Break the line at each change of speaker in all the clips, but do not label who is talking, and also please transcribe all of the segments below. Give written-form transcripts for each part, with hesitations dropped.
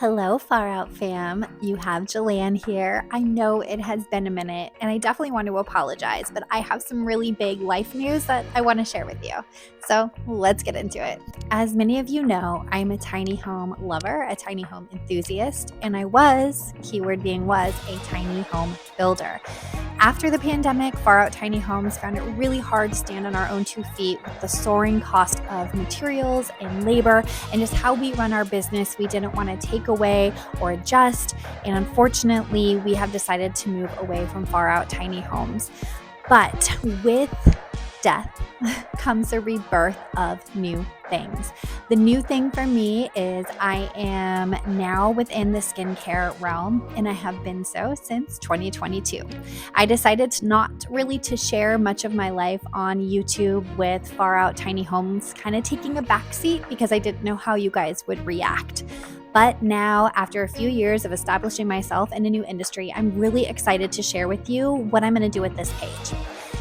Hello, Far Out fam. You have Jillian here. I know it has been a minute, and I definitely want to apologize, but I have some really big life news that I want to share with you. So let's get into it. As many of you know, I'm a tiny home lover, a tiny home enthusiast, and I was, keyword being was, a tiny home builder. After the pandemic, Far Out Tiny Homes found it really hard to stand on our own 2 feet with the soaring cost of materials and labor and just how we run our business. We didn't want to take away or adjust, and unfortunately, we have decided to move away from Far Out Tiny Homes. But with death comes a rebirth of new things. The new thing for me is I am now within the skincare realm, and I have been so since 2022. I decided not really to share much of my life on YouTube with Far Out Tiny Homes kind of taking a backseat because I didn't know how you guys would react. But now, after a few years of establishing myself in a new industry, I'm really excited to share with you what I'm going to do with this page.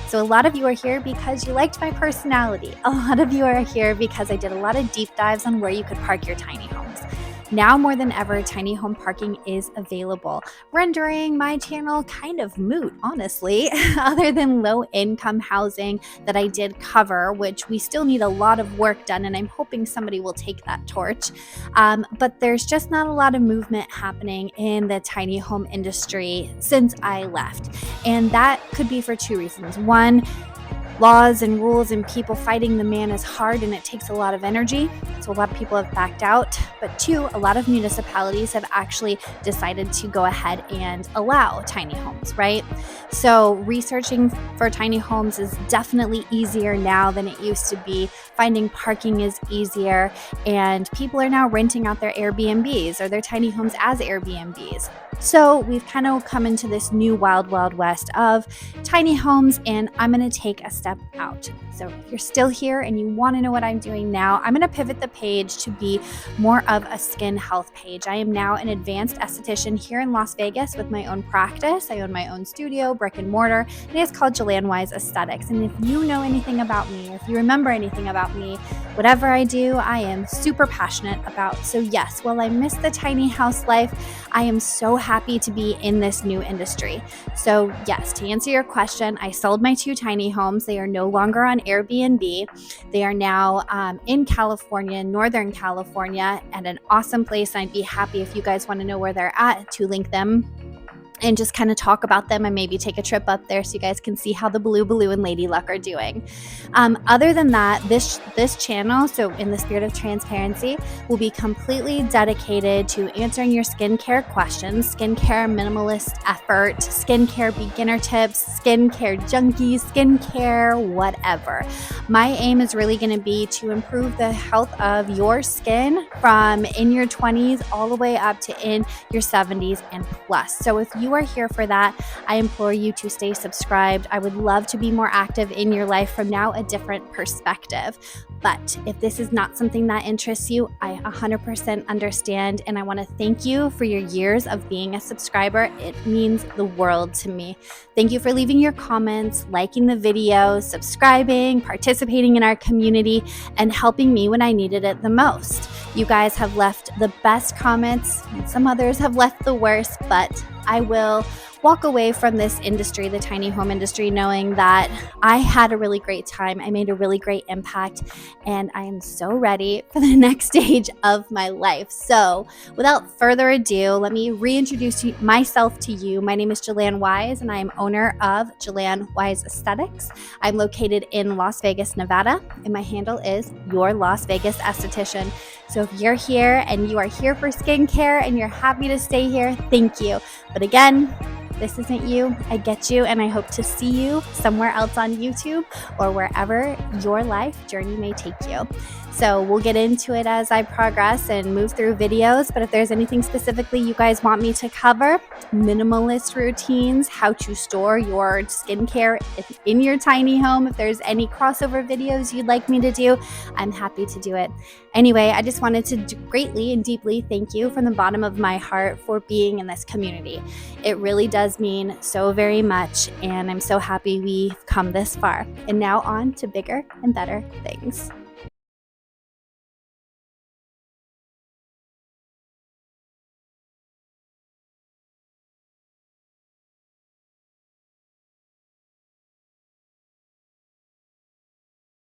So a lot of you are here because you liked my personality. A lot of you are here because I did a lot of deep dives on where you could park your tiny homes. Now more than ever, tiny home parking is available, rendering my channel kind of moot, honestly, other than low-income housing that I did cover, which we still need a lot of work done, and I'm hoping somebody will take that torch. But there's just not a lot of movement happening in the tiny home industry since I left. And that could be for 2 reasons. One, laws and rules and people fighting the man is hard and it takes a lot of energy. So a lot of people have backed out. But 2, a lot of municipalities have actually decided to go ahead and allow tiny homes, right? So researching for tiny homes is definitely easier now than it used to be. Finding parking is easier, and people are now renting out their Airbnbs or their tiny homes as Airbnbs. So we've kind of come into this new wild, wild west of tiny homes, and I'm going to take a step out. So if you're still here and you want to know what I'm doing now, I'm going to pivot the page to be more of a skin health page. I am now an advanced esthetician here in Las Vegas with my own practice. I own my own studio, brick and mortar, and it's called Jillian Wise Aesthetics. And if you know anything about me, or if you remember anything about me, whatever I do, I am super passionate about. So yes, while I miss the tiny house life, I am so happy to be in this new industry. So yes, to answer your question, I sold my 2 tiny homes. They are no longer on Airbnb. They are now in California, Northern California, at an awesome place. And I'd be happy if you guys want to know where they're at to link them and just kind of talk about them and maybe take a trip up there so you guys can see how the Blue and Lady Luck are doing. Other than that, this channel, so in the spirit of transparency, will be completely dedicated to answering your skincare questions, skincare minimalist effort, skincare beginner tips, skincare junkies, skincare whatever. My aim is really going to be to improve the health of your skin from in your 20s all the way up to in your 70s and plus. So if you are here for that, I implore you to stay subscribed. I would love to be more active in your life from now a different perspective. But if this is not something that interests you, I 100% understand, and I want to thank you for your years of being a subscriber. It means the world to me. Thank you for leaving your comments, liking the video, subscribing, participating in our community, and helping me when I needed it the most. You guys have left the best comments, and some others have left the worst, but I will walk away from this industry, the tiny home industry, knowing that I had a really great time. I made a really great impact, and I am so ready for the next stage of my life. So without further ado, let me reintroduce myself to you. My name is Jillian Wise, and I am owner of Jillian Wise Aesthetics. I'm located in Las Vegas, Nevada, and my handle is Your Las Vegas Esthetician. So if you're here and you are here for skincare and you're happy to stay here, thank you. But again, this isn't you. I get you, and I hope to see you somewhere else on YouTube or wherever your life journey may take you. So we'll get into it as I progress and move through videos. But if there's anything specifically you guys want me to cover, minimalist routines, how to store your skincare in your tiny home, if there's any crossover videos you'd like me to do, I'm happy to do it. Anyway, I just wanted to greatly and deeply thank you from the bottom of my heart for being in this community. It really does mean so very much, and I'm so happy we've come this far. And now on to bigger and better things.